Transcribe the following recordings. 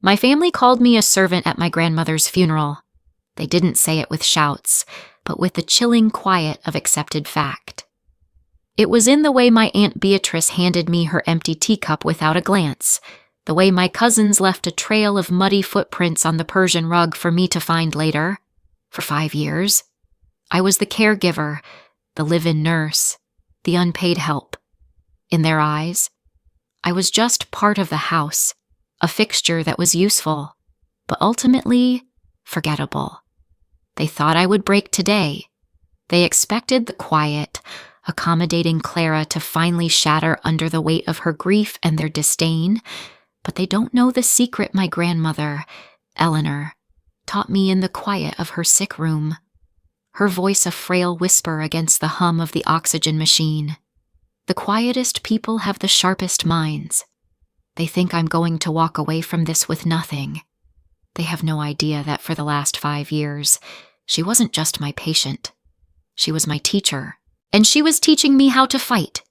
My family called me a servant at my grandmother's funeral. They didn't say it with shouts, but with the chilling quiet of accepted fact. It was in the way my Aunt Beatrice handed me her empty teacup without a glance, the way my cousins left a trail of muddy footprints on the Persian rug for me to find later. For 5 years, I was the caregiver, the live-in nurse, the unpaid help. In their eyes, I was just part of the house, a fixture that was useful, but ultimately forgettable. They thought I would break today. They expected the quiet, accommodating Clara to finally shatter under the weight of her grief and their disdain, but they don't know the secret my grandmother, Eleanor, taught me in the quiet of her sick room, her voice a frail whisper against the hum of the oxygen machine. The quietest people have the sharpest minds. They think I'm going to walk away from this with nothing. They have no idea that for the last 5 years, she wasn't just my patient. She was my teacher, and she was teaching me how to fight.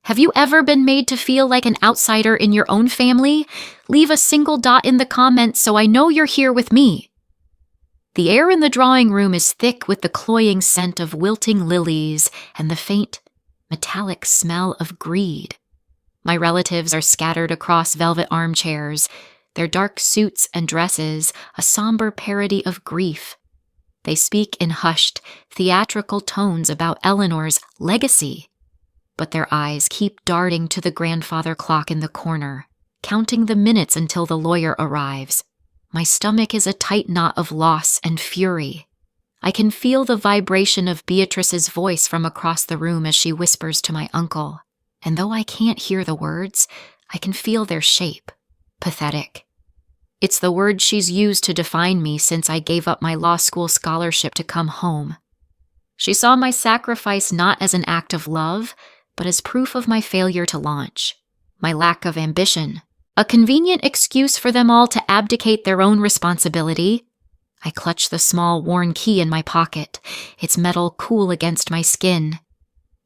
Have you ever been made to feel like an outsider in your own family? Leave a single dot in the comments so I know you're here with me. The air in the drawing room is thick with the cloying scent of wilting lilies and the faint, metallic smell of greed. My relatives are scattered across velvet armchairs, their dark suits and dresses a somber parody of grief. They speak in hushed, theatrical tones about Eleanor's legacy, but their eyes keep darting to the grandfather clock in the corner, counting the minutes until the lawyer arrives. My stomach is a tight knot of loss and fury. I can feel the vibration of Beatrice's voice from across the room as she whispers to my uncle, and though I can't hear the words, I can feel their shape. Pathetic. It's the word she's used to define me since I gave up my law school scholarship to come home. She saw my sacrifice not as an act of love, but as proof of my failure to launch, my lack of ambition, a convenient excuse for them all to abdicate their own responsibility. I clutch the small worn key in my pocket, its metal cool against my skin.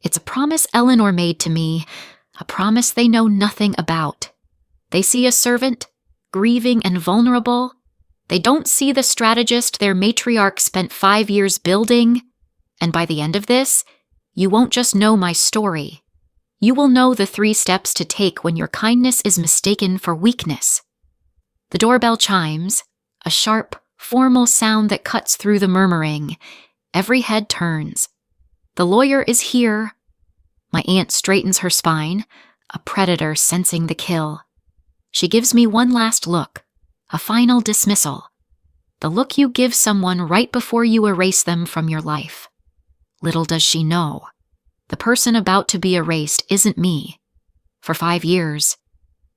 It's a promise Eleanor made to me, a promise they know nothing about. They see a servant, grieving and vulnerable. They don't see the strategist their matriarch spent 5 years building. And by the end of this, you won't just know my story. You will know the 3 steps to take when your kindness is mistaken for weakness. The doorbell chimes, a sharp, formal sound that cuts through the murmuring. Every head turns. The lawyer is here. My aunt straightens her spine, a predator sensing the kill. She gives me one last look, a final dismissal. The look you give someone right before you erase them from your life. Little does she know, the person about to be erased isn't me. For 5 years,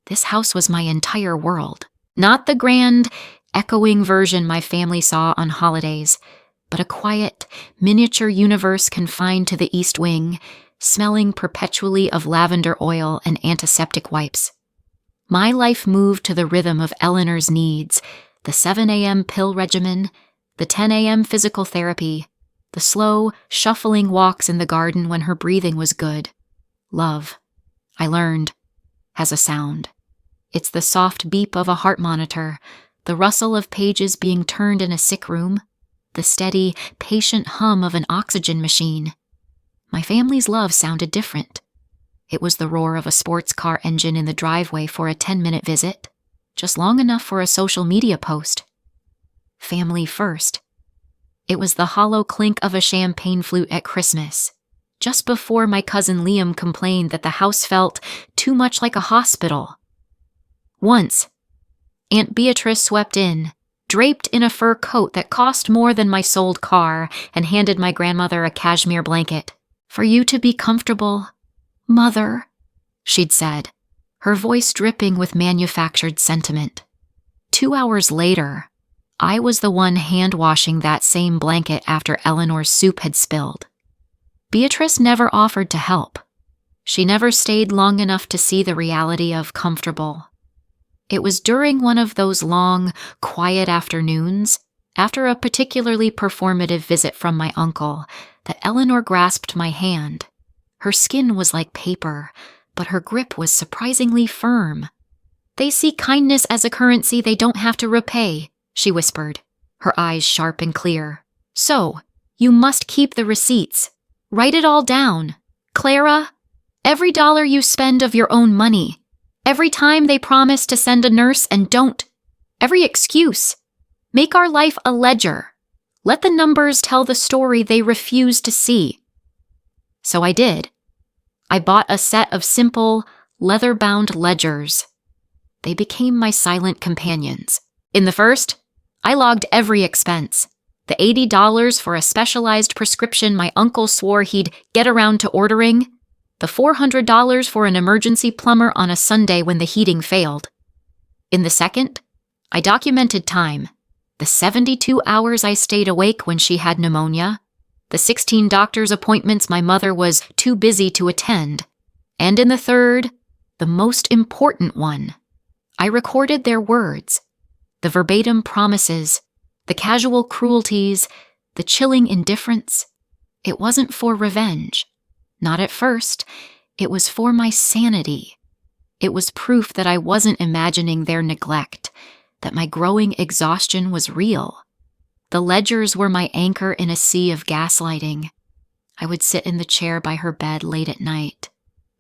this house was my entire world. Not the grand, echoing version my family saw on holidays, but a quiet, miniature universe confined to the East Wing, smelling perpetually of lavender oil and antiseptic wipes. My life moved to the rhythm of Eleanor's needs, the 7 a.m. pill regimen, the 10 a.m. physical therapy, the slow, shuffling walks in the garden when her breathing was good. Love, I learned, has a sound. It's the soft beep of a heart monitor, the rustle of pages being turned in a sick room, the steady, patient hum of an oxygen machine. My family's love sounded different. It was the roar of a sports car engine in the driveway for a 10-minute visit, just long enough for a social media post. Family first. It was the hollow clink of a champagne flute at Christmas, just before my cousin Liam complained that the house felt too much like a hospital. Once, Aunt Beatrice swept in, draped in a fur coat that cost more than my sold car, and handed my grandmother a cashmere blanket. "For you to be comfortable, Mother," she'd said, her voice dripping with manufactured sentiment. 2 hours later, I was the one hand-washing that same blanket after Eleanor's soup had spilled. Beatrice never offered to help. She never stayed long enough to see the reality of comfortable. It was during one of those long, quiet afternoons, after a particularly performative visit from my uncle, that Eleanor grasped my hand. Her skin was like paper, but her grip was surprisingly firm. They see kindness as a currency they don't have to repay, she whispered, her eyes sharp and clear. So, you must keep the receipts. Write it all down. Clara, every dollar you spend of your own money, every time they promise to send a nurse and don't, every excuse. Make our life a ledger. Let the numbers tell the story they refuse to see. So I did. I bought a set of simple, leather-bound ledgers. They became my silent companions. In the first, I logged every expense. The $80 for a specialized prescription my uncle swore he'd get around to ordering. The $400 for an emergency plumber on a Sunday when the heating failed. In the second, I documented time. The 72 hours I stayed awake when she had pneumonia. The 16 doctor's appointments my mother was too busy to attend. And in the third, the most important one, I recorded their words, the verbatim promises, the casual cruelties, the chilling indifference. It wasn't for revenge. Not at first. It was for my sanity. It was proof that I wasn't imagining their neglect, that my growing exhaustion was real. The ledgers were my anchor in a sea of gaslighting. I would sit in the chair by her bed late at night,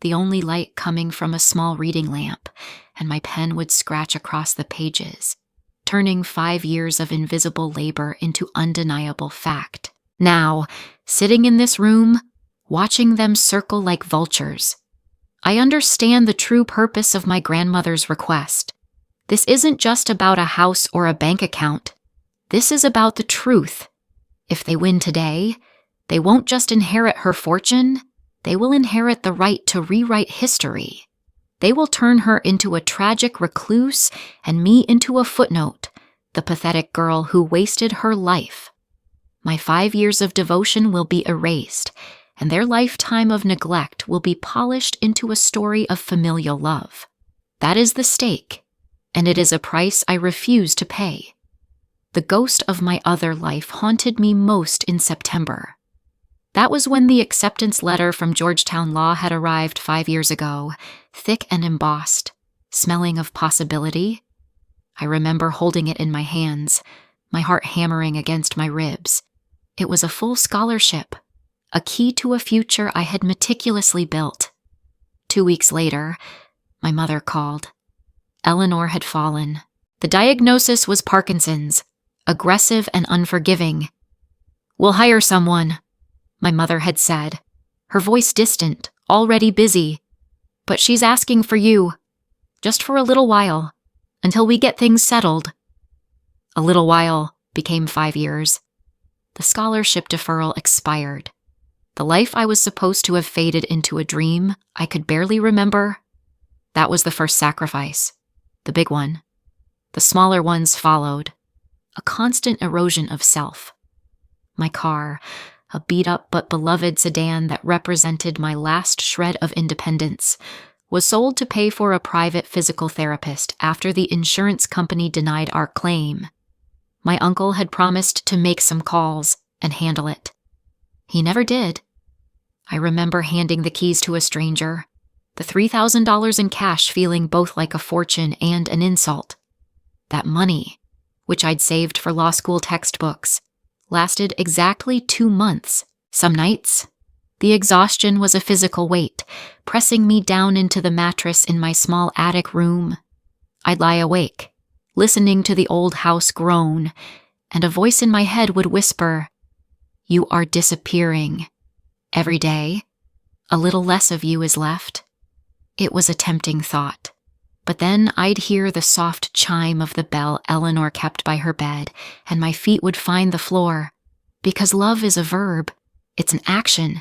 the only light coming from a small reading lamp, and my pen would scratch across the pages, turning 5 years of invisible labor into undeniable fact. Now, sitting in this room, watching them circle like vultures, I understand the true purpose of my grandmother's request. This isn't just about a house or a bank account. This is about the truth. If they win today, they won't just inherit her fortune, they will inherit the right to rewrite history. They will turn her into a tragic recluse and me into a footnote, the pathetic girl who wasted her life. My 5 years of devotion will be erased, and their lifetime of neglect will be polished into a story of familial love. That is the stake, and it is a price I refuse to pay. The ghost of my other life haunted me most in September. That was when the acceptance letter from Georgetown Law had arrived 5 years ago, thick and embossed, smelling of possibility. I remember holding it in my hands, my heart hammering against my ribs. It was a full scholarship, a key to a future I had meticulously built. 2 weeks later, my mother called. Eleanor had fallen. The diagnosis was Parkinson's, aggressive and unforgiving. "We'll hire someone," my mother had said, her voice distant, already busy. "But she's asking for you, just for a little while, until we get things settled." A little while became 5 years. The scholarship deferral expired. The life I was supposed to have faded into a dream I could barely remember, that was the first sacrifice, the big one. The smaller ones followed, a constant erosion of self. My car, a beat-up but beloved sedan that represented my last shred of independence, was sold to pay for a private physical therapist after the insurance company denied our claim. My uncle had promised to make some calls and handle it. He never did. I remember handing the keys to a stranger, the $3,000 in cash feeling both like a fortune and an insult. That money, which I'd saved for law school textbooks, lasted exactly 2 months. Some nights, the exhaustion was a physical weight, pressing me down into the mattress in my small attic room. I'd lie awake, listening to the old house groan, and a voice in my head would whisper, "You are disappearing. Every day, a little less of you is left." It was a tempting thought. But then I'd hear the soft chime of the bell Eleanor kept by her bed, and my feet would find the floor. Because love is a verb. It's an action.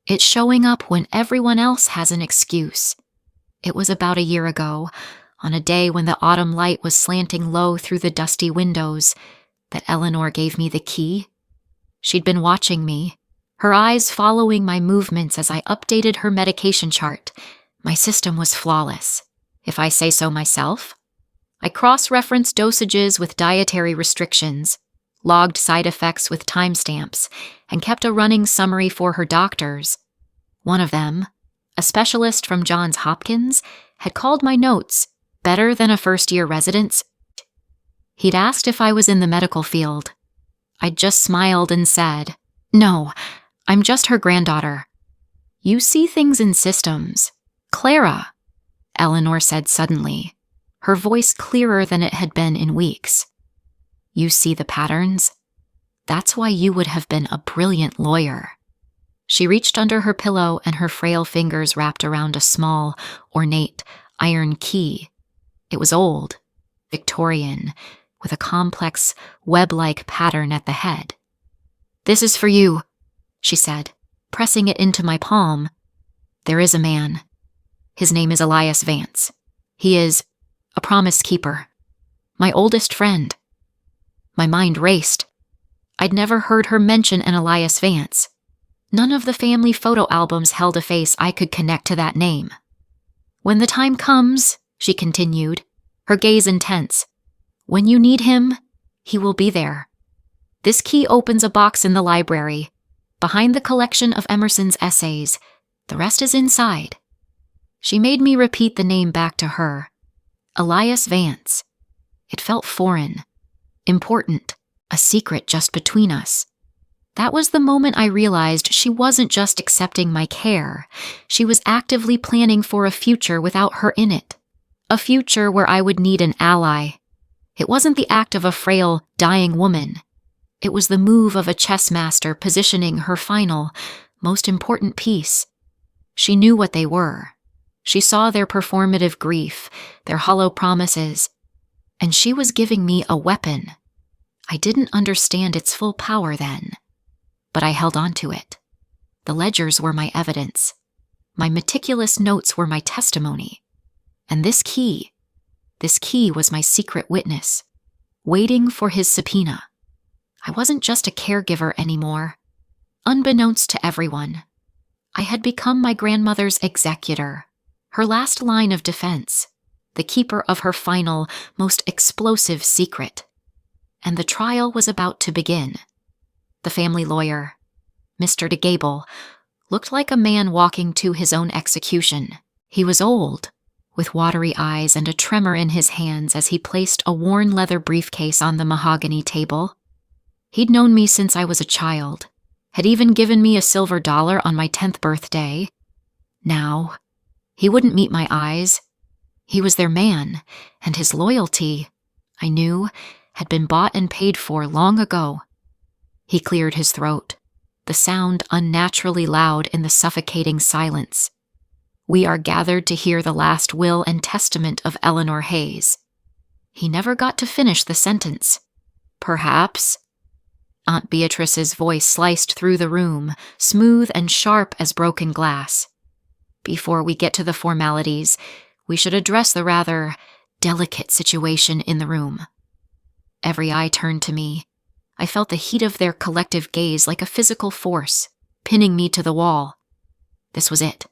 It's showing up when everyone else has an excuse. It was about a year ago, on a day when the autumn light was slanting low through the dusty windows, that Eleanor gave me the key. She'd been watching me, her eyes following my movements as I updated her medication chart. My system was flawless, if I say so myself. I cross-referenced dosages with dietary restrictions, logged side effects with timestamps, and kept a running summary for her doctors. One of them, a specialist from Johns Hopkins, had called my notes, Better than a first-year residence? He'd asked if I was in the medical field. I'd just smiled and said, "No, I'm just her granddaughter." "You see things in systems. Clara," Eleanor said suddenly, her voice clearer than it had been in weeks. "You see the patterns? That's why you would have been a brilliant lawyer." She reached under her pillow and her frail fingers wrapped around a small, ornate, iron key. It was old, Victorian, with a complex, web-like pattern at the head. "This is for you," she said, pressing it into my palm. "There is a man. His name is Elias Vance. He is a promise keeper. My oldest friend." My mind raced. I'd never heard her mention an Elias Vance. None of the family photo albums held a face I could connect to that name. "When the time comes," she continued, her gaze intense, "when you need him, he will be there. This key opens a box in the library, behind the collection of Emerson's essays. The rest is inside." She made me repeat the name back to her. Elias Vance. It felt foreign, important, a secret just between us. That was the moment I realized she wasn't just accepting my care. She was actively planning for a future without her in it. A future where I would need an ally. It wasn't the act of a frail, dying woman. It was the move of a chess master positioning her final, most important piece. She knew what they were. She saw their performative grief, their hollow promises, and she was giving me a weapon. I didn't understand its full power then, but I held on to it. The ledgers were my evidence. My meticulous notes were my testimony. And this key was my secret witness, waiting for his subpoena. I wasn't just a caregiver anymore. Unbeknownst to everyone, I had become my grandmother's executor, her last line of defense, the keeper of her final, most explosive secret. And the trial was about to begin. The family lawyer, Mr. DeGable, looked like a man walking to his own execution. He was old, with watery eyes and a tremor in his hands as he placed a worn leather briefcase on the mahogany table. He'd known me since I was a child, had even given me a silver dollar on my 10th birthday. Now, he wouldn't meet my eyes. He was their man, and his loyalty, I knew, had been bought and paid for long ago. He cleared his throat, the sound unnaturally loud in the suffocating silence. "We are gathered to hear the last will and testament of Eleanor Hayes." He never got to finish the sentence. "Perhaps." Aunt Beatrice's voice sliced through the room, smooth and sharp as broken glass. "Before we get to the formalities, we should address the rather delicate situation in the room." Every eye turned to me. I felt the heat of their collective gaze like a physical force, pinning me to the wall. This was it.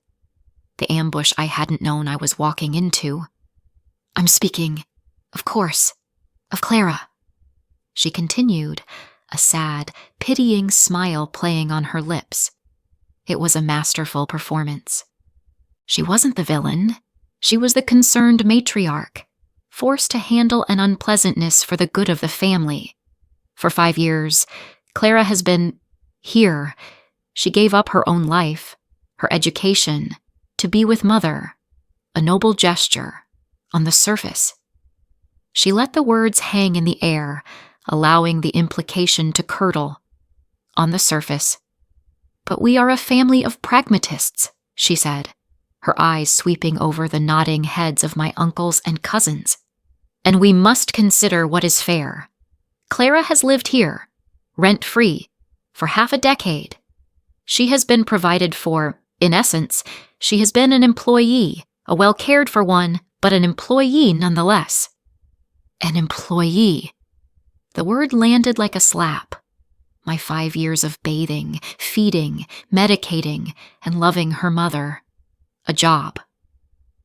The ambush I hadn't known I was walking into. "I'm speaking, of course, of Clara," she continued, a sad, pitying smile playing on her lips. It was a masterful performance. She wasn't the villain. She was the concerned matriarch, forced to handle an unpleasantness for the good of the family. For 5 years, Clara has been here. She gave up her own life, her education, to be with Mother. A noble gesture, on the surface. She let the words hang in the air, allowing the implication to curdle. On the surface. "But we are a family of pragmatists," she said, her eyes sweeping over the nodding heads of my uncles and cousins. "And we must consider what is fair. Clara has lived here, rent-free, for half a decade. She has been provided for. In essence, she has been an employee, a well-cared-for one, but an employee nonetheless." An employee. The word landed like a slap. My 5 years of bathing, feeding, medicating, and loving her mother. A job.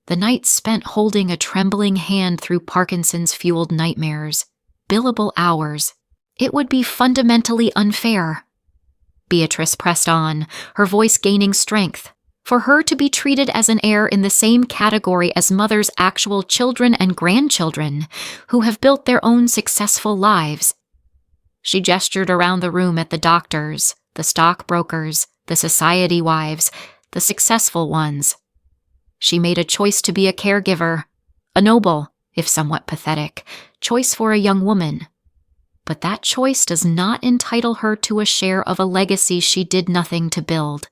The nights spent holding a trembling hand through Parkinson's-fueled nightmares. Billable hours. It would be fundamentally unfair. Beatrice pressed on, her voice gaining strength. For her to be treated as an heir in the same category as mother's actual children and grandchildren who have built their own successful lives. She gestured around the room at the doctors, the stockbrokers, the society wives, the successful ones. She made a choice to be a caregiver, a noble, if somewhat pathetic, choice for a young woman. But that choice does not entitle her to a share of a legacy she did nothing to build.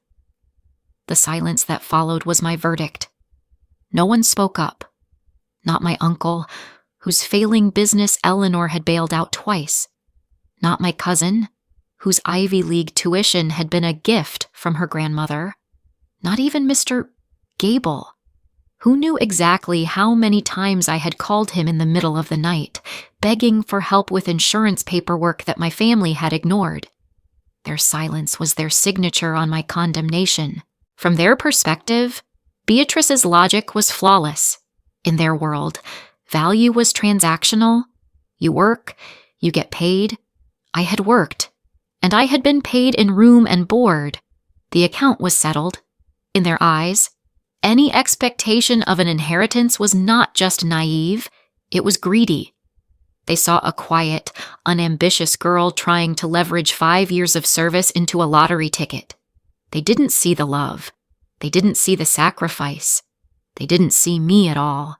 The silence that followed was my verdict. No one spoke up. Not my uncle, whose failing business Eleanor had bailed out twice. Not my cousin, whose Ivy League tuition had been a gift from her grandmother. Not even Mr. Gable, who knew exactly how many times I had called him in the middle of the night, begging for help with insurance paperwork that my family had ignored. Their silence was their signature on my condemnation. From their perspective, Beatrice's logic was flawless. In their world, value was transactional. You work, you get paid. I had worked, and I had been paid in room and board. The account was settled. In their eyes, any expectation of an inheritance was not just naive, it was greedy. They saw a quiet, unambitious girl trying to leverage 5 years of service into a lottery ticket. They didn't see the love. They didn't see the sacrifice. They didn't see me at all.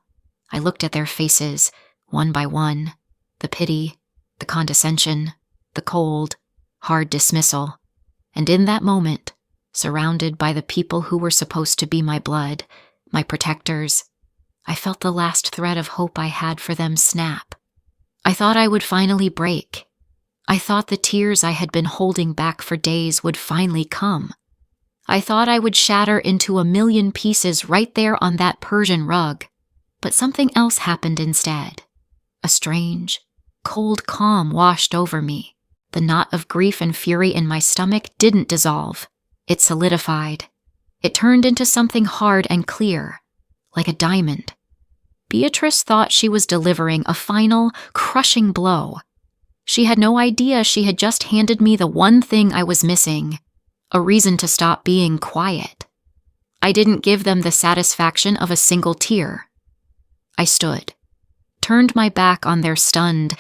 I looked at their faces, one by one, the pity, the condescension, the cold, hard dismissal. And in that moment, surrounded by the people who were supposed to be my blood, my protectors, I felt the last thread of hope I had for them snap. I thought I would finally break. I thought the tears I had been holding back for days would finally come. I thought I would shatter into a million pieces right there on that Persian rug. But something else happened instead. A strange, cold calm washed over me. The knot of grief and fury in my stomach didn't dissolve. It solidified. It turned into something hard and clear, like a diamond. Beatrice thought she was delivering a final, crushing blow. She had no idea she had just handed me the one thing I was missing, a reason to stop being quiet. I didn't give them the satisfaction of a single tear. I stood, turned my back on their stunned,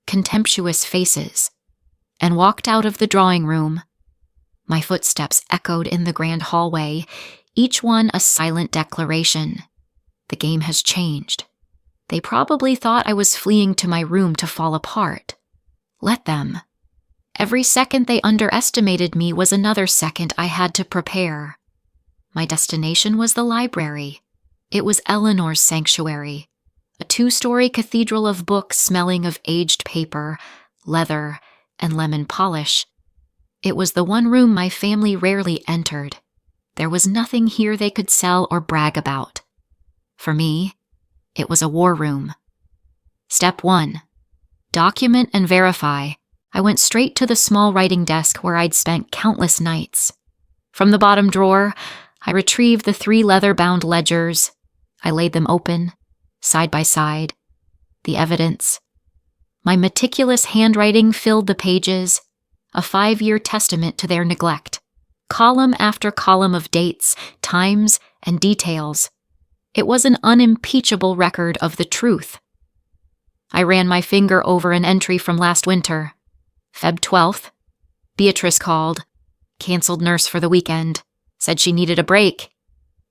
contemptuous faces, and walked out of the drawing room. My footsteps echoed in the grand hallway, each one a silent declaration. The game has changed. They probably thought I was fleeing to my room to fall apart. Let them. Every second they underestimated me was another second I had to prepare. My destination was the library. It was Eleanor's sanctuary, a 2-story cathedral of books smelling of aged paper, leather, and lemon polish. It was the one room my family rarely entered. There was nothing here they could sell or brag about. For me, it was a war room. Step 1. Document and verify. I went straight to the small writing desk where I'd spent countless nights. From the bottom drawer, I retrieved the 3 leather-bound ledgers. I laid them open, side by side. The evidence. My meticulous handwriting filled the pages, a 5-year testament to their neglect. Column after column of dates, times, and details. It was an unimpeachable record of the truth. I ran my finger over an entry from last winter. Feb 12th. Beatrice called. Canceled nurse for the weekend. Said she needed a break.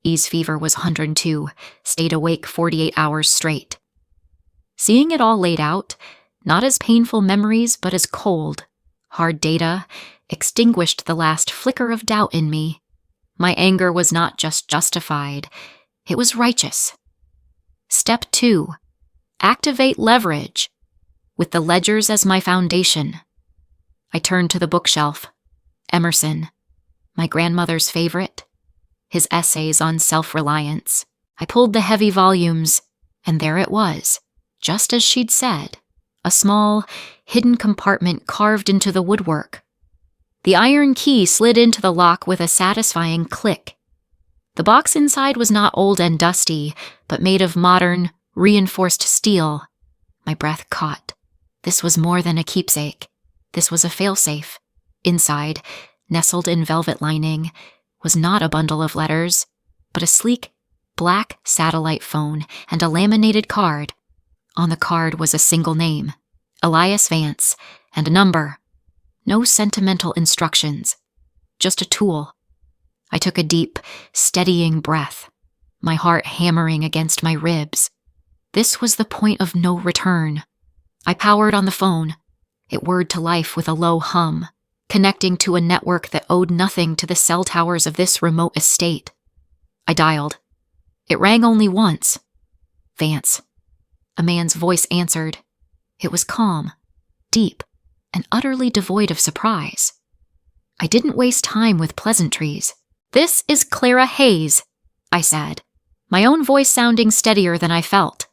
E's fever was 102. Stayed awake 48 hours straight. Seeing it all laid out, not as painful memories, but as cold, hard data, extinguished the last flicker of doubt in me. My anger was not just justified. It was righteous. Step 2. Activate leverage. With the ledgers as my foundation, I turned to the bookshelf. Emerson, my grandmother's favorite, his essays on self-reliance. I pulled the heavy volumes, and there it was, just as she'd said, a small, hidden compartment carved into the woodwork. The iron key slid into the lock with a satisfying click. The box inside was not old and dusty, but made of modern, reinforced steel. My breath caught. This was more than a keepsake. This was a failsafe. Inside, nestled in velvet lining, was not a bundle of letters, but a sleek, black satellite phone and a laminated card. On the card was a single name, Elias Vance, and a number. No sentimental instructions, just a tool. I took a deep, steadying breath, my heart hammering against my ribs. This was the point of no return. I powered on the phone. It whirred to life with a low hum, connecting to a network that owed nothing to the cell towers of this remote estate. I dialed. It rang only once. Vance. A man's voice answered. It was calm, deep, and utterly devoid of surprise. I didn't waste time with pleasantries. "This is Clara Hayes," I said, my own voice sounding steadier than I felt.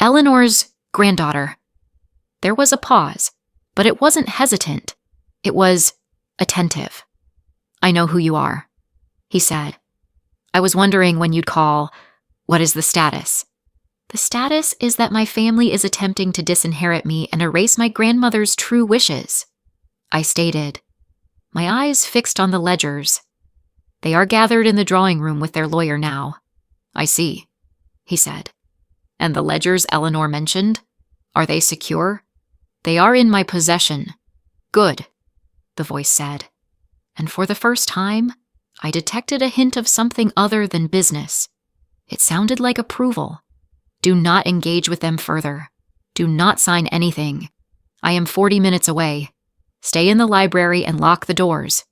"Eleanor's granddaughter." There was a pause, but it wasn't hesitant. It was attentive. "I know who you are," he said. "I was wondering when you'd call. What is the status?" "The status is that my family is attempting to disinherit me and erase my grandmother's true wishes," I stated, my eyes fixed on the ledgers. "They are gathered in the drawing room with their lawyer now." "I see," he said. "And the ledgers Eleanor mentioned? Are they secure?" "They are in my possession." "Good," the voice said. And for the first time, I detected a hint of something other than business. It sounded like approval. "Do not engage with them further. Do not sign anything. I am 40 minutes away. Stay in the library and lock the doors."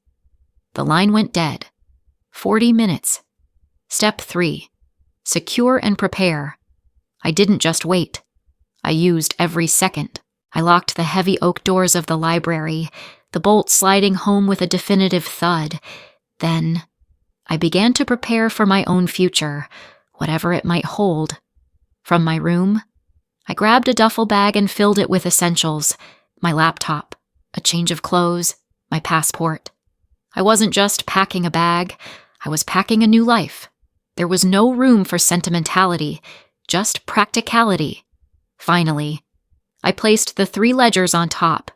The line went dead. 40 minutes. Step 3. Secure and prepare. I didn't just wait. I used every second. I locked the heavy oak doors of the library, the bolt sliding home with a definitive thud. Then I began to prepare for my own future, whatever it might hold. From my room, I grabbed a duffel bag and filled it with essentials, my laptop, a change of clothes, my passport. I wasn't just packing a bag, I was packing a new life. There was no room for sentimentality, just practicality. Finally, I placed the 3 ledgers on top.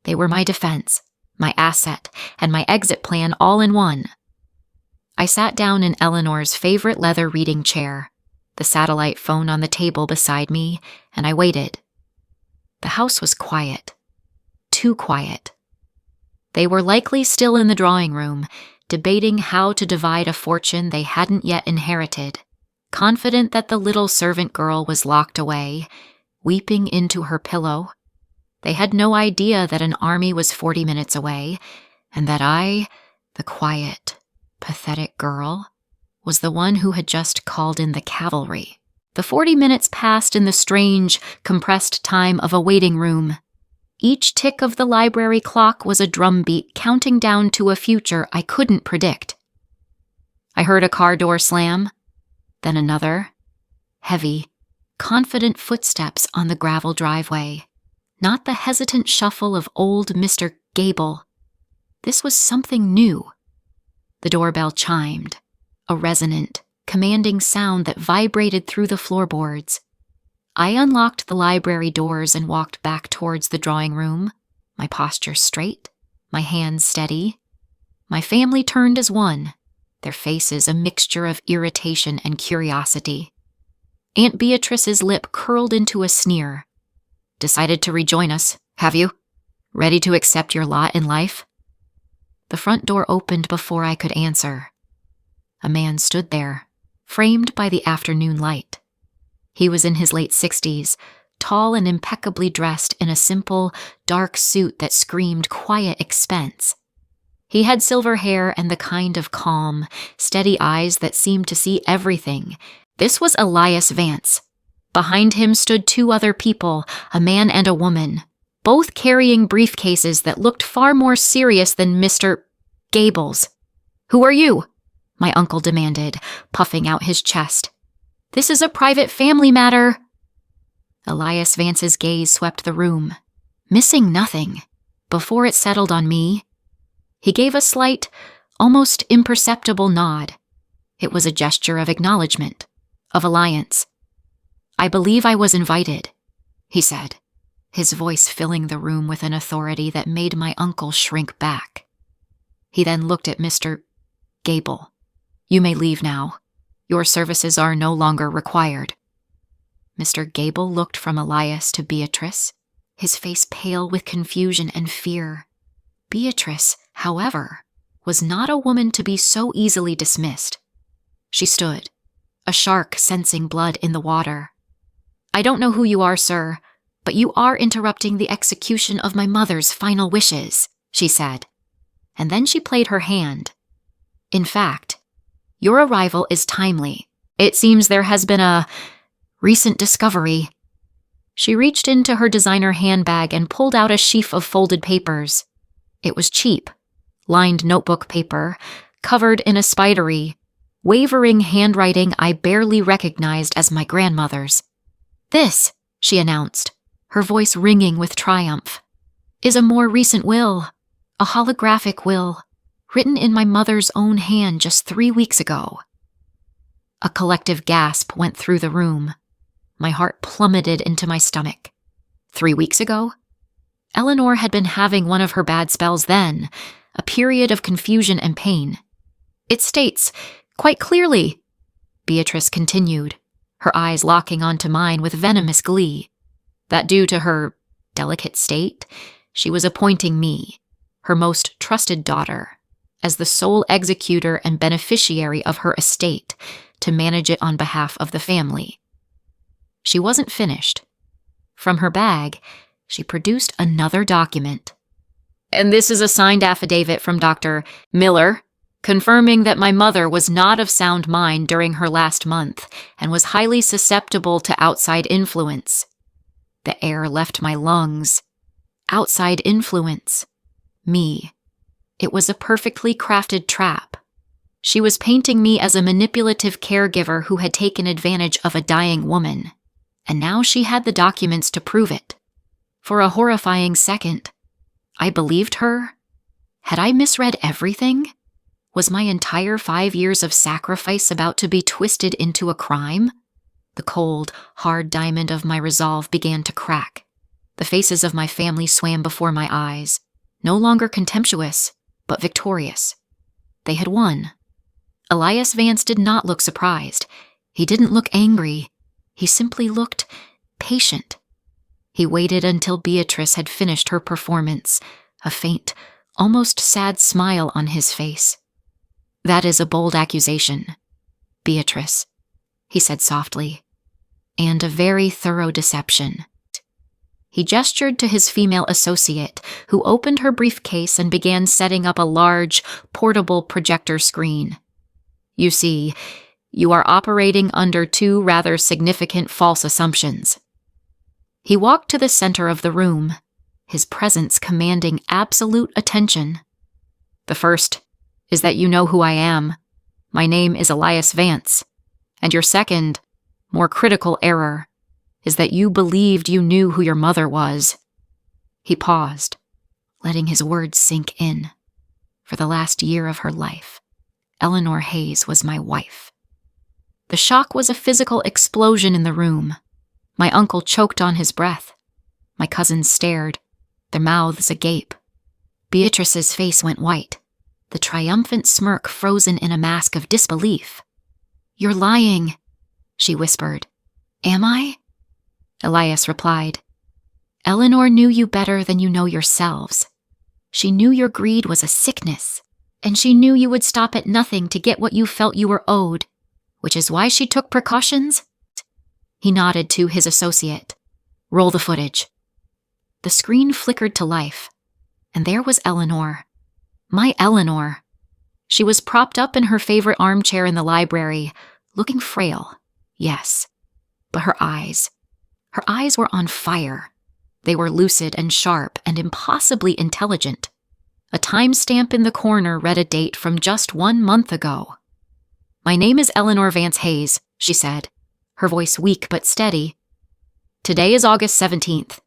They were my defense, my asset, and my exit plan all in one. I sat down in Eleanor's favorite leather reading chair, the satellite phone on the table beside me, and I waited. The house was quiet. Too quiet. They were likely still in the drawing room, debating how to divide a fortune they hadn't yet inherited, confident that the little servant girl was locked away, weeping into her pillow. They had no idea that an army was 40 minutes away, and that I, the quiet, pathetic girl, was the one who had just called in the cavalry. The 40 minutes passed in the strange, compressed time of a waiting room. Each tick of the library clock was a drumbeat counting down to a future I couldn't predict. I heard a car door slam, then another. Heavy, confident footsteps on the gravel driveway, not the hesitant shuffle of old Mr. Gable. This was something new. The doorbell chimed, a resonant, commanding sound that vibrated through the floorboards. I unlocked the library doors and walked back towards the drawing room, my posture straight, my hands steady. My family turned as one, their faces a mixture of irritation and curiosity. Aunt Beatrice's lip curled into a sneer. "Decided to rejoin us, have you? Ready to accept your lot in life?" The front door opened before I could answer. A man stood there, framed by the afternoon light. He was in his late 60s, tall and impeccably dressed in a simple, dark suit that screamed quiet expense. He had silver hair and the kind of calm, steady eyes that seemed to see everything. This was Elias Vance. Behind him stood 2 other people, a man and a woman, both carrying briefcases that looked far more serious than Mr. Gable's. "Who are you?" my uncle demanded, puffing out his chest. "This is a private family matter." Elias Vance's gaze swept the room, missing nothing, before it settled on me. He gave a slight, almost imperceptible nod. It was a gesture of acknowledgement, of alliance. "I believe I was invited," he said, his voice filling the room with an authority that made my uncle shrink back. He then looked at Mr. Gable, you may leave now. Your services are no longer required." Mr. Gable looked from Elias to Beatrice, his face pale with confusion and fear. Beatrice, however, was not a woman to be so easily dismissed. She stood, a shark sensing blood in the water. "I don't know who you are, sir, but you are interrupting the execution of my mother's final wishes," she said. And then she played her hand. "In fact, your arrival is timely. It seems there has been a recent discovery." She reached into her designer handbag and pulled out a sheaf of folded papers. It was cheap, lined notebook paper, covered in a spidery, wavering handwriting I barely recognized as my grandmother's. "This," she announced, her voice ringing with triumph, "is a more recent will, a holographic will, written in my mother's own hand just 3 weeks ago." A collective gasp went through the room. My heart plummeted into my stomach. 3 weeks ago? Eleanor had been having one of her bad spells then, a period of confusion and pain. "It states, quite clearly," Beatrice continued, her eyes locking onto mine with venomous glee, "that due to her delicate state, she was appointing me, her most trusted daughter, as the sole executor and beneficiary of her estate to manage it on behalf of the family." She wasn't finished. From her bag, she produced another document. "And this is a signed affidavit from Dr. Miller, confirming that my mother was not of sound mind during her last month and was highly susceptible to outside influence." The air left my lungs. Outside influence. Me. It was a perfectly crafted trap. She was painting me as a manipulative caregiver who had taken advantage of a dying woman, and now she had the documents to prove it. For a horrifying second, I believed her. Had I misread everything? Was my entire 5 years of sacrifice about to be twisted into a crime? The cold, hard diamond of my resolve began to crack. The faces of my family swam before my eyes, no longer contemptuous, but victorious. They had won. Elias Vance did not look surprised. He didn't look angry. He simply looked patient. He waited until Beatrice had finished her performance, a faint, almost sad smile on his face. "That is a bold accusation, Beatrice," he said softly, "and a very thorough deception." He gestured to his female associate, who opened her briefcase and began setting up a large, portable projector screen. "You see, you are operating under 2 rather significant false assumptions." He walked to the center of the room, his presence commanding absolute attention. "The first is that you know who I am. My name is Elias Vance. And your second, more critical error is that you believed you knew who your mother was." He paused, letting his words sink in. For the last year of her life, Eleanor Hayes was my wife. The shock was a physical explosion in the room. My uncle choked on his breath. My cousins stared, their mouths agape. Beatrice's face went white, the triumphant smirk frozen in a mask of disbelief. "You're lying," she whispered. "Am I?" Elias replied. "Eleanor knew you better than you know yourselves. She knew your greed was a sickness, and she knew you would stop at nothing to get what you felt you were owed, which is why she took precautions." He nodded to his associate. "Roll the footage." The screen flickered to life, and there was Eleanor. My Eleanor. She was propped up in her favorite armchair in the library, looking frail, yes. But her eyes were on fire. They were lucid and sharp and impossibly intelligent. A timestamp in the corner read a date from just 1 month ago. "My name is Eleanor Vance Hayes," she said, her voice weak but steady. "Today is August 17th.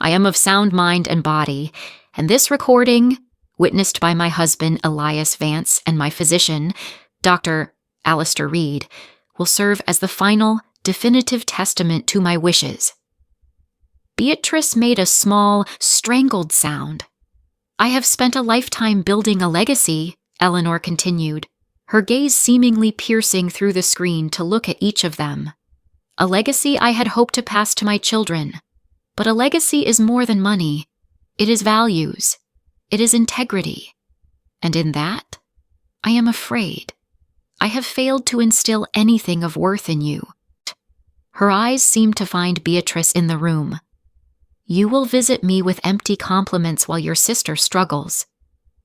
I am of sound mind and body, and this recording, witnessed by my husband Elias Vance and my physician, Dr. Alistair Reed, will serve as the final, definitive testament to my wishes." Beatrice made a small, strangled sound. "I have spent a lifetime building a legacy," Eleanor continued, her gaze seemingly piercing through the screen to look at each of them. A legacy I had hoped to pass to my children. But a legacy is more than money. It is values. It is integrity. And in that, I am afraid. I have failed to instill anything of worth in you. Her eyes seemed to find Beatrice in the room. You will visit me with empty compliments while your sister struggles.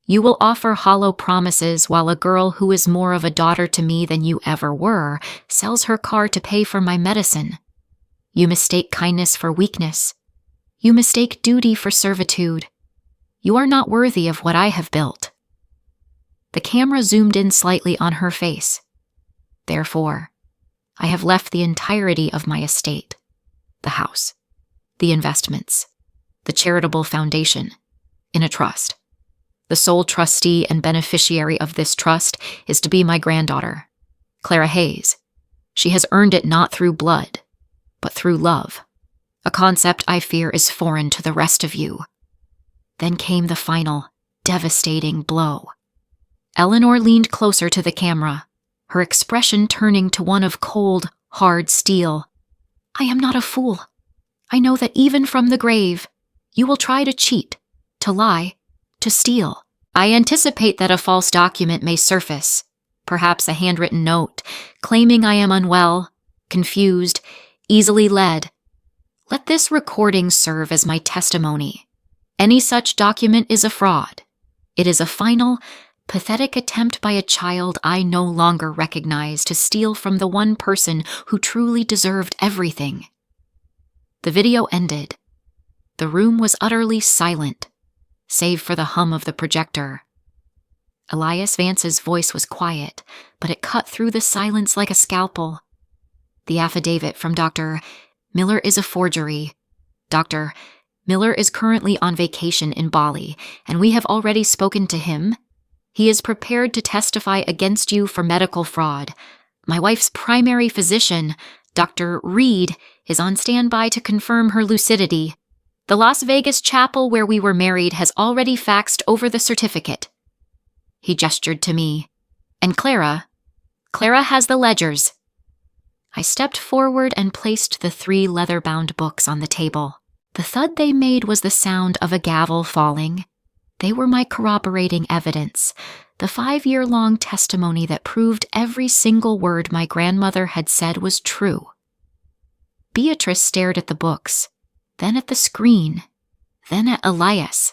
You will offer hollow promises while a girl who is more of a daughter to me than you ever were sells her car to pay for my medicine. You mistake kindness for weakness. You mistake duty for servitude. You are not worthy of what I have built. The camera zoomed in slightly on her face. Therefore, I have left the entirety of my estate, the house, the investments, the charitable foundation, in a trust. The sole trustee and beneficiary of this trust is to be my granddaughter, Clara Hayes. She has earned it not through blood, but through love, a concept I fear is foreign to the rest of you. Then came the final, devastating blow. Eleanor leaned closer to the camera, her expression turning to one of cold, hard steel. I am not a fool. I know that even from the grave, you will try to cheat, to lie, to steal. I anticipate that a false document may surface, perhaps a handwritten note, claiming I am unwell, confused, easily led. Let this recording serve as my testimony. Any such document is a fraud. It is a final, pathetic attempt by a child I no longer recognize to steal from the one person who truly deserved everything. The video ended. The room was utterly silent, save for the hum of the projector. Elias Vance's voice was quiet, but it cut through the silence like a scalpel. The affidavit from Dr. Miller is a forgery. Dr. Miller is currently on vacation in Bali, and we have already spoken to him. He is prepared to testify against you for medical fraud. My wife's primary physician, Dr. Reed, is on standby to confirm her lucidity. The Las Vegas chapel where we were married has already faxed over the certificate. He gestured to me. And Clara has the ledgers. I stepped forward and placed the 3 leather-bound books on the table. The thud they made was the sound of a gavel falling. They were my corroborating evidence, the 5-year-long testimony that proved every single word my grandmother had said was true. Beatrice stared at the books, then at the screen, then at Elias.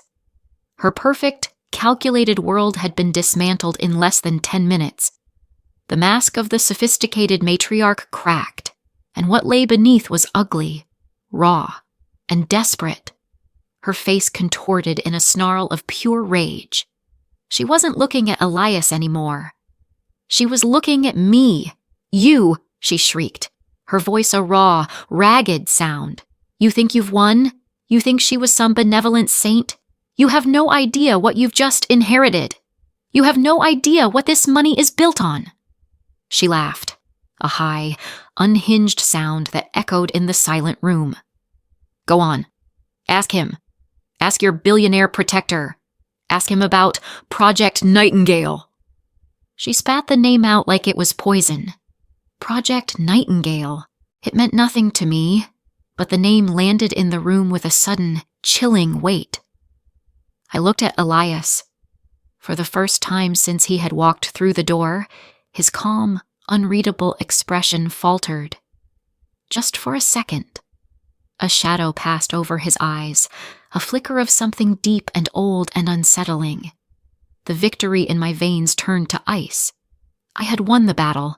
Her perfect, calculated world had been dismantled in less than 10 minutes. The mask of the sophisticated matriarch cracked, and what lay beneath was ugly, raw, and desperate. Her face contorted in a snarl of pure rage. She wasn't looking at Elias anymore. She was looking at me. You, she shrieked, her voice a raw, ragged sound. You think you've won? You think she was some benevolent saint? You have no idea what you've just inherited. You have no idea what this money is built on. She laughed, a high, unhinged sound that echoed in the silent room. Go on. Ask him. Ask your billionaire protector. Ask him about Project Nightingale. She spat the name out like it was poison. Project Nightingale. It meant nothing to me, but the name landed in the room with a sudden, chilling weight. I looked at Elias. For the first time since he had walked through the door, his calm, unreadable expression faltered. Just for a second. A shadow passed over his eyes, a flicker of something deep and old and unsettling. The victory in my veins turned to ice. I had won the battle.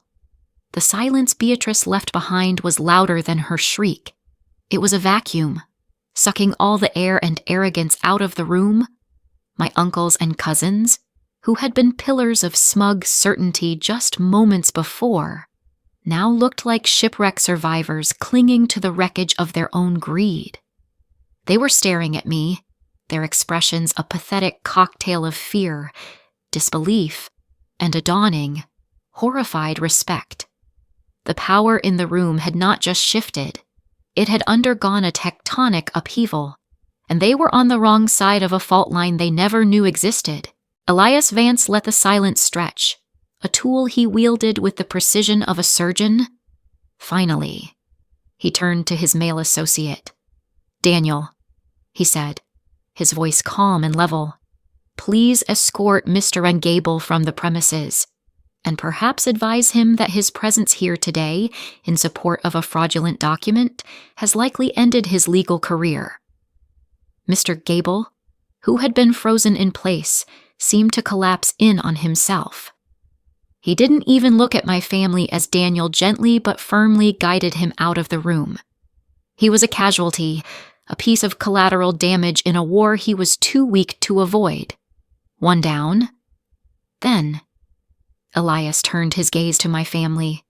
The silence Beatrice left behind was louder than her shriek. It was a vacuum, sucking all the air and arrogance out of the room. My uncles and cousins, who had been pillars of smug certainty just moments before, now looked like shipwreck survivors clinging to the wreckage of their own greed. They were staring at me, their expressions a pathetic cocktail of fear, disbelief, and a dawning, horrified respect. The power in the room had not just shifted, it had undergone a tectonic upheaval, and they were on the wrong side of a fault line they never knew existed. Elias Vance let the silence stretch, a tool he wielded with the precision of a surgeon. Finally, he turned to his male associate. "Daniel," he said, his voice calm and level, "please escort Mr. Ungable from the premises, and perhaps advise him that his presence here today in support of a fraudulent document has likely ended his legal career." Mr. Gable, who had been frozen in place, seemed to collapse in on himself. He didn't even look at my family as Daniel gently but firmly guided him out of the room. He was a casualty, a piece of collateral damage in a war he was too weak to avoid. One down. Then, Elias turned his gaze to my family.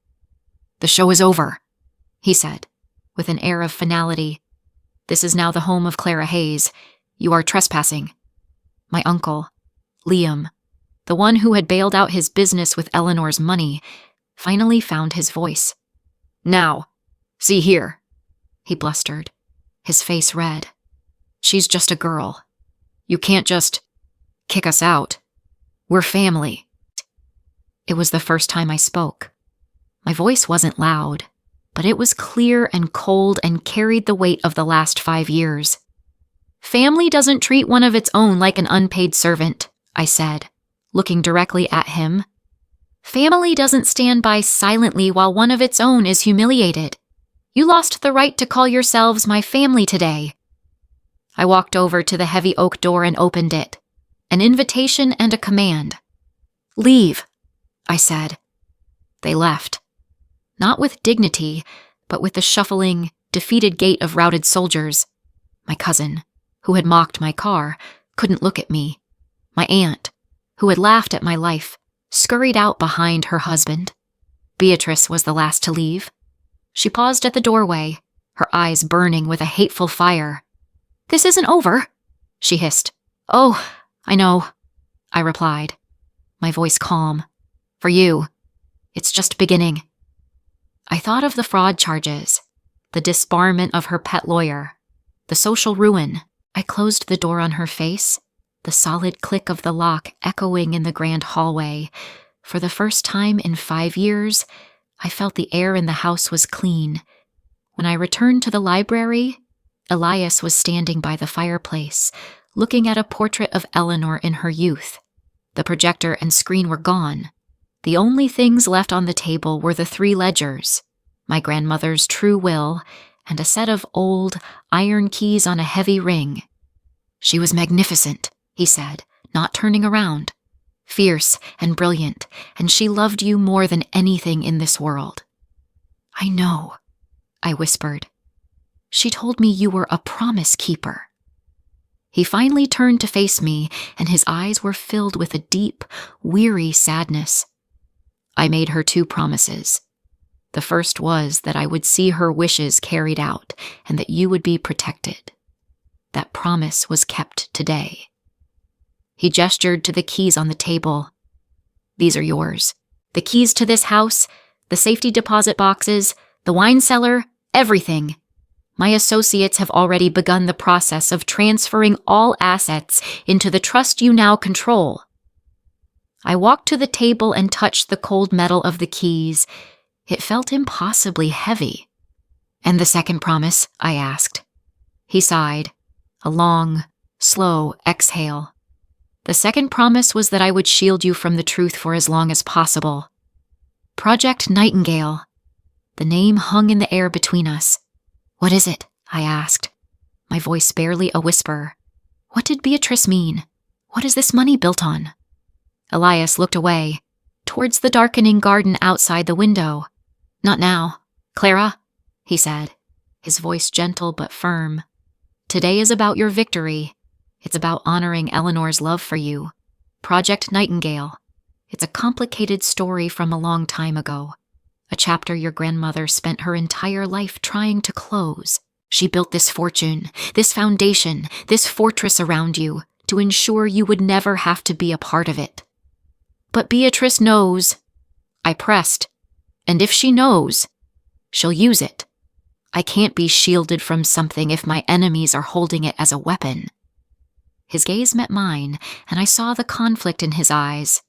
"The show is over," he said, with an air of finality. "This is now the home of Clara Hayes. You are trespassing." My uncle, Liam, the one who had bailed out his business with Eleanor's money, finally found his voice. "Now, see here," he blustered, his face red. "She's just a girl. You can't just kick us out. We're family." It was the first time I spoke. My voice wasn't loud, but it was clear and cold and carried the weight of the last 5 years. "Family doesn't treat one of its own like an unpaid servant," I said, looking directly at him. "Family doesn't stand by silently while one of its own is humiliated. You lost the right to call yourselves my family today." I walked over to the heavy oak door and opened it, an invitation and a command. "Leave," I said. They left. Not with dignity, but with the shuffling, defeated gait of routed soldiers. My cousin, who had mocked my car, couldn't look at me. My aunt, who had laughed at my life, scurried out behind her husband. Beatrice was the last to leave. She paused at the doorway, her eyes burning with a hateful fire. "This isn't over," she hissed. "Oh, I know," I replied, my voice calm. "For you, it's just beginning." I thought of the fraud charges, the disbarment of her pet lawyer, the social ruin. I closed the door on her face, the solid click of the lock echoing in the grand hallway. For the first time in 5 years, I felt the air in the house was clean. When I returned to the library, Elias was standing by the fireplace, looking at a portrait of Eleanor in her youth. The projector and screen were gone. The only things left on the table were the 3 ledgers, my grandmother's true will, and a set of old iron keys on a heavy ring. "She was magnificent," he said, not turning around. "Fierce and brilliant, and she loved you more than anything in this world." "I know," I whispered. "She told me you were a promise keeper." He finally turned to face me, and his eyes were filled with a deep, weary sadness. "I made her 2 promises. The first was that I would see her wishes carried out and that you would be protected. That promise was kept today." He gestured to the keys on the table. "These are yours. The keys to this house, the safety deposit boxes, the wine cellar, everything. My associates have already begun the process of transferring all assets into the trust you now control." I walked to the table and touched the cold metal of the keys. It felt impossibly heavy. "And the second promise?" I asked. He sighed, a long, slow exhale. "The second promise was that I would shield you from the truth for as long as possible. Project Nightingale." The name hung in the air between us. "What is it?" I asked, my voice barely a whisper. "What did Beatrice mean? What is this money built on?" Elias looked away, towards the darkening garden outside the window. "Not now, Clara," he said, his voice gentle but firm. "Today is about your victory. It's about honoring Eleanor's love for you. Project Nightingale. It's a complicated story from a long time ago. A chapter your grandmother spent her entire life trying to close. She built this fortune, this foundation, this fortress around you to ensure you would never have to be a part of it. But Beatrice knows." I pressed. "And if she knows, she'll use it. I can't be shielded from something if my enemies are holding it as a weapon." His gaze met mine, and I saw the conflict in his eyes.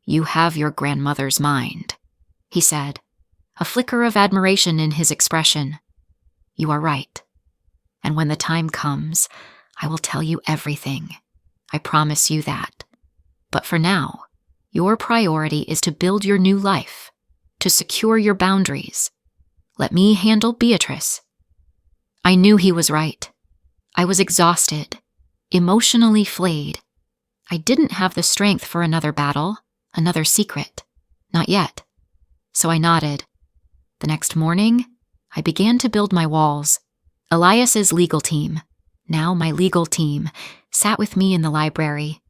"You have your grandmother's mind," he said, a flicker of admiration in his expression. "You are right. And when the time comes, I will tell you everything. I promise you that. But for now, your priority is to build your new life, to secure your boundaries. Let me handle Beatrice." I knew he was right. I was exhausted, emotionally flayed. I didn't have the strength for another battle, another secret. Not yet. So I nodded. The next morning, I began to build my walls. Elias's legal team, now my legal team, sat with me in the library.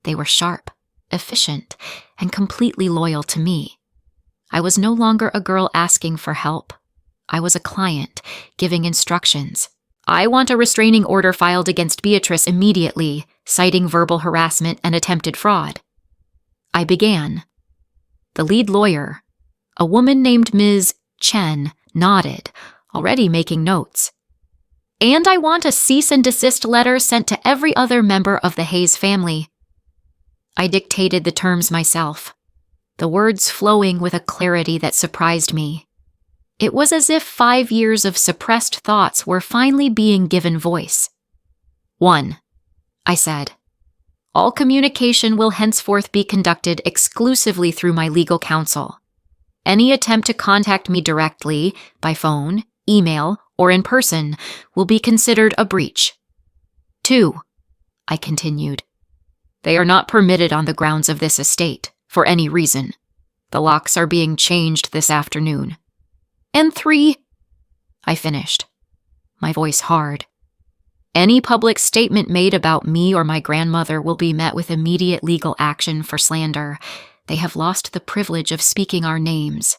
They were sharp, efficient, and completely loyal to me. I was no longer a girl asking for help. I was a client, giving instructions. "I want a restraining order filed against Beatrice immediately, citing verbal harassment and attempted fraud." I began. The lead lawyer, a woman named Ms. Chen, nodded, already making notes. "And I want a cease and desist letter sent to every other member of the Hayes family." I dictated the terms myself, the words flowing with a clarity that surprised me. It was as if 5 years of suppressed thoughts were finally being given voice. 1, I said. "All communication will henceforth be conducted exclusively through my legal counsel. Any attempt to contact me directly, by phone, email, or in person, will be considered a breach. 2, I continued. "They are not permitted on the grounds of this estate, for any reason. The locks are being changed this afternoon. And 3, I finished, my voice hard. "Any public statement made about me or my grandmother will be met with immediate legal action for slander. They have lost the privilege of speaking our names."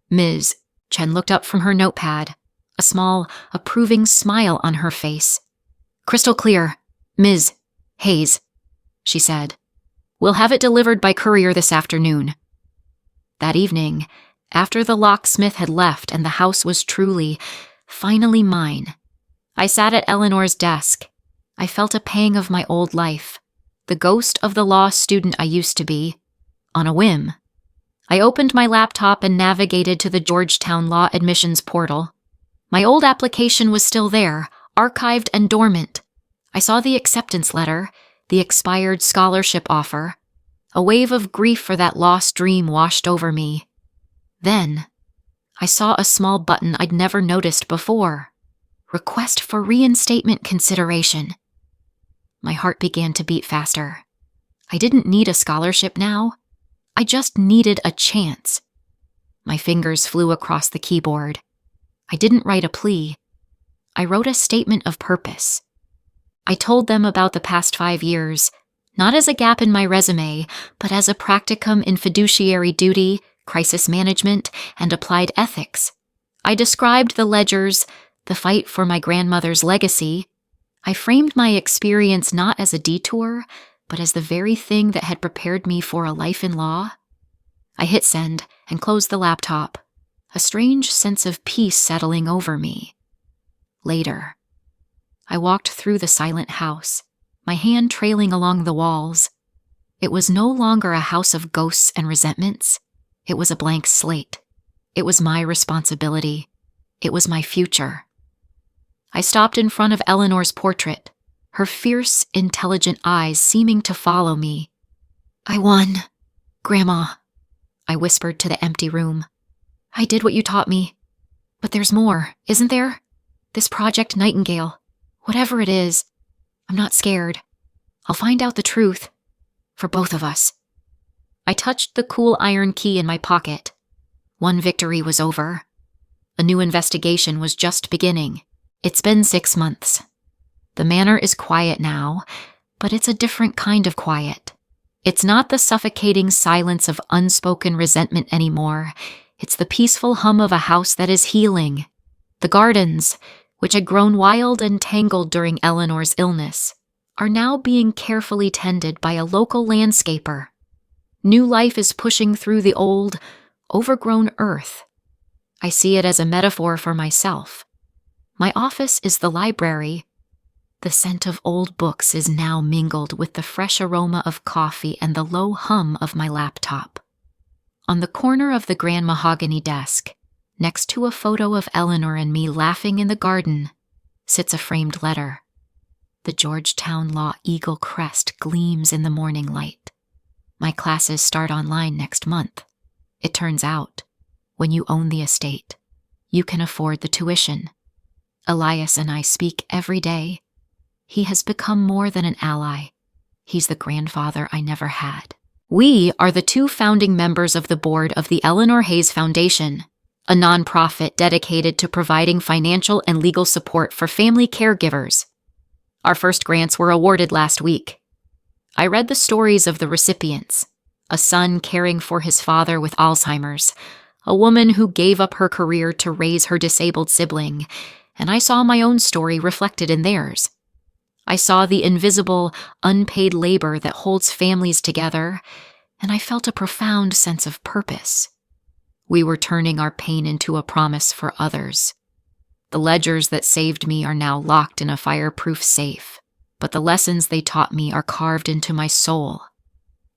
Ms. Chen looked up from her notepad, a small, approving smile on her face. "Crystal clear, Ms. Hayes," she said. "We'll have it delivered by courier this afternoon." That evening, after the locksmith had left and the house was truly, finally mine, I sat at Eleanor's desk. I felt a pang of my old life, the ghost of the law student I used to be. On a whim, I opened my laptop and navigated to the Georgetown Law Admissions portal. My old application was still there, archived and dormant. I saw the acceptance letter, the expired scholarship offer. A wave of grief for that lost dream washed over me. Then, I saw a small button I'd never noticed before. Request for reinstatement consideration. My heart began to beat faster. I didn't need a scholarship now. I just needed a chance. My fingers flew across the keyboard. I didn't write a plea. I wrote a statement of purpose. I told them about the past 5 years, not as a gap in my resume, but as a practicum in fiduciary duty, crisis management, and applied ethics. I described the ledgers, the fight for my grandmother's legacy. I framed my experience not as a detour, but as the very thing that had prepared me for a life in law. I hit send and closed the laptop, a strange sense of peace settling over me. Later, I walked through the silent house, my hand trailing along the walls. It was no longer a house of ghosts and resentments. It was a blank slate. It was my responsibility. It was my future. I stopped in front of Eleanor's portrait, her fierce, intelligent eyes seeming to follow me. "I won, Grandma," I whispered to the empty room. "I did what you taught me. But there's more, isn't there? This Project Nightingale, whatever it is, I'm not scared. I'll find out the truth. For both of us." I touched the cool iron key in my pocket. One victory was over. A new investigation was just beginning. It's been 6 months. The manor is quiet now, but it's a different kind of quiet. It's not the suffocating silence of unspoken resentment anymore. It's the peaceful hum of a house that is healing. The gardens, which had grown wild and tangled during Eleanor's illness, are now being carefully tended by a local landscaper. New life is pushing through the old, overgrown earth. I see it as a metaphor for myself. My office is the library. The scent of old books is now mingled with the fresh aroma of coffee and the low hum of my laptop. On the corner of the grand mahogany desk, next to a photo of Eleanor and me laughing in the garden, sits a framed letter. The Georgetown Law Eagle crest gleams in the morning light. My classes start online next month. It turns out, when you own the estate, you can afford the tuition. Elias and I speak every day. He has become more than an ally. He's the grandfather I never had. We are the 2 founding members of the board of the Eleanor Hayes Foundation, a nonprofit dedicated to providing financial and legal support for family caregivers. Our first grants were awarded last week. I read the stories of the recipients: a son caring for his father with Alzheimer's, a woman who gave up her career to raise her disabled sibling, and I saw my own story reflected in theirs. I saw the invisible, unpaid labor that holds families together, and I felt a profound sense of purpose. We were turning our pain into a promise for others. The ledgers that saved me are now locked in a fireproof safe, but the lessons they taught me are carved into my soul.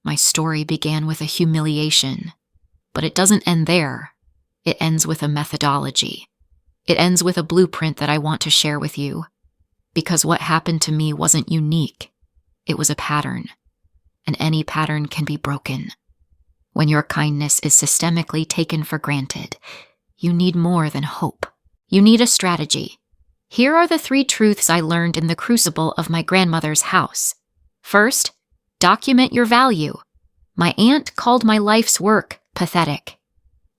My story began with a humiliation, but it doesn't end there. It ends with a methodology. It ends with a blueprint that I want to share with you. Because what happened to me wasn't unique. It was a pattern. And any pattern can be broken. When your kindness is systemically taken for granted, you need more than hope. You need a strategy. Here are the 3 truths I learned in the crucible of my grandmother's house. First, document your value. My aunt called my life's work pathetic.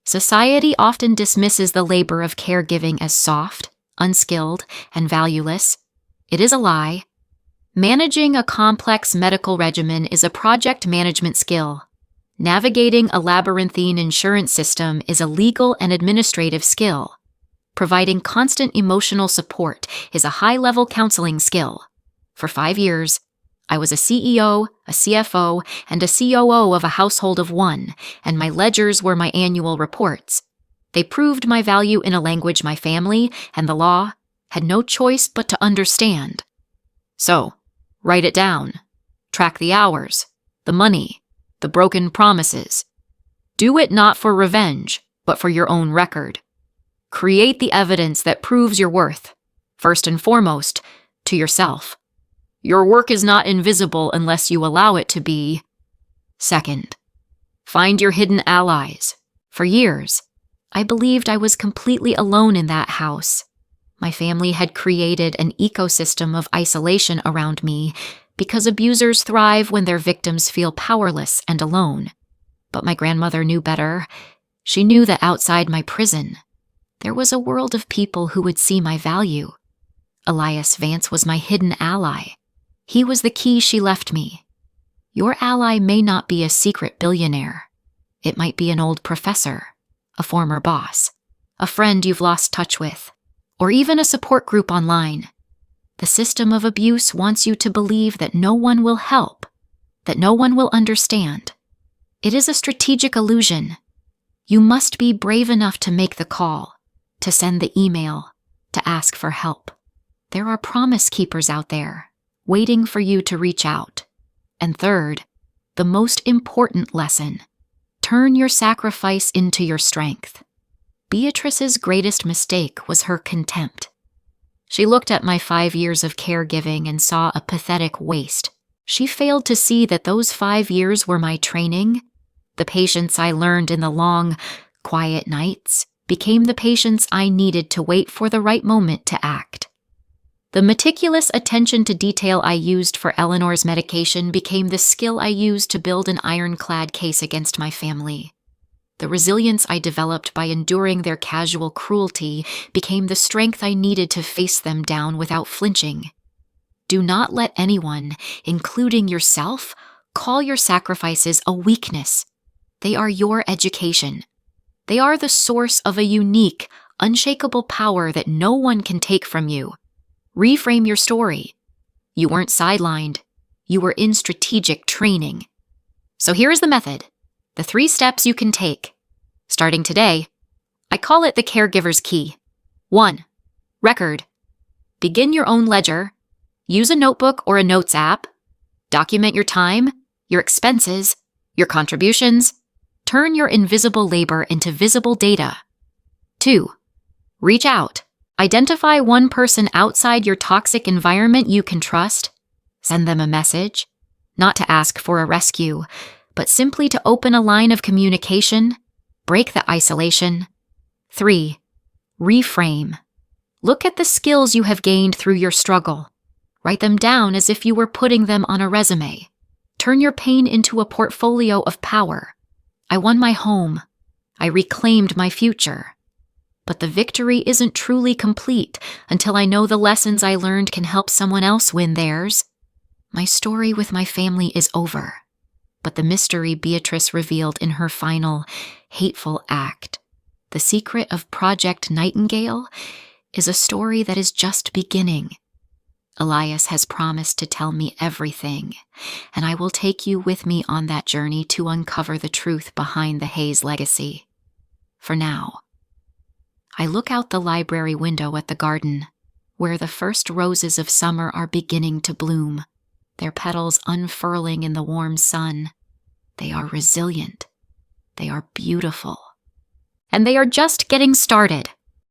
Society often dismisses the labor of caregiving as soft, unskilled, and valueless. It is a lie. Managing a complex medical regimen is a project management skill. Navigating a labyrinthine insurance system is a legal and administrative skill. Providing constant emotional support is a high-level counseling skill. For 5 years, I was a CEO, a CFO, and a COO of a household of 1, and my ledgers were my annual reports. They proved my value in a language my family and the law had no choice but to understand. So, write it down. Track the hours, the money, the broken promises. Do it not for revenge, but for your own record. Create the evidence that proves your worth, first and foremost, to yourself. Your work is not invisible unless you allow it to be. Second, find your hidden allies. For years, I believed I was completely alone in that house. My family had created an ecosystem of isolation around me because abusers thrive when their victims feel powerless and alone. But my grandmother knew better. She knew that outside my prison, there was a world of people who would see my value. Elias Vance was my hidden ally. He was the key she left me. Your ally may not be a secret billionaire. It might be an old professor, a former boss, a friend you've lost touch with, or even a support group online. The system of abuse wants you to believe that no one will help, that no one will understand. It is a strategic illusion. You must be brave enough to make the call, to send the email, to ask for help. There are promise keepers out there, waiting for you to reach out. And third, the most important lesson, turn your sacrifice into your strength. Beatrice's greatest mistake was her contempt. She looked at my 5 years of caregiving and saw a pathetic waste. She failed to see that those 5 years were my training. The patience I learned in the long, quiet nights became the patience I needed to wait for the right moment to act. The meticulous attention to detail I used for Eleanor's medication became the skill I used to build an ironclad case against my family. The resilience I developed by enduring their casual cruelty became the strength I needed to face them down without flinching. Do not let anyone, including yourself, call your sacrifices a weakness. They are your education. They are the source of a unique, unshakable power that no one can take from you. Reframe your story. You weren't sidelined. You were in strategic training. So here is the method. The 3 steps you can take. Starting today, I call it the caregiver's key. 1. Record. Begin your own ledger. Use a notebook or a notes app. Document your time, your expenses, your contributions. Turn your invisible labor into visible data. 2. Reach out. Identify one person outside your toxic environment you can trust. Send them a message, not to ask for a rescue, but simply to open a line of communication, break the isolation. 3. Reframe. Look at the skills you have gained through your struggle. Write them down as if you were putting them on a resume. Turn your pain into a portfolio of power. I won my home. I reclaimed my future. But the victory isn't truly complete until I know the lessons I learned can help someone else win theirs. My story with my family is over, but the mystery Beatrice revealed in her final, hateful act, the secret of Project Nightingale, is a story that is just beginning. Elias has promised to tell me everything, and I will take you with me on that journey to uncover the truth behind the Hayes legacy. For now, I look out the library window at the garden, where the first roses of summer are beginning to bloom, their petals unfurling in the warm sun. They are resilient. They are beautiful. And they are just getting started.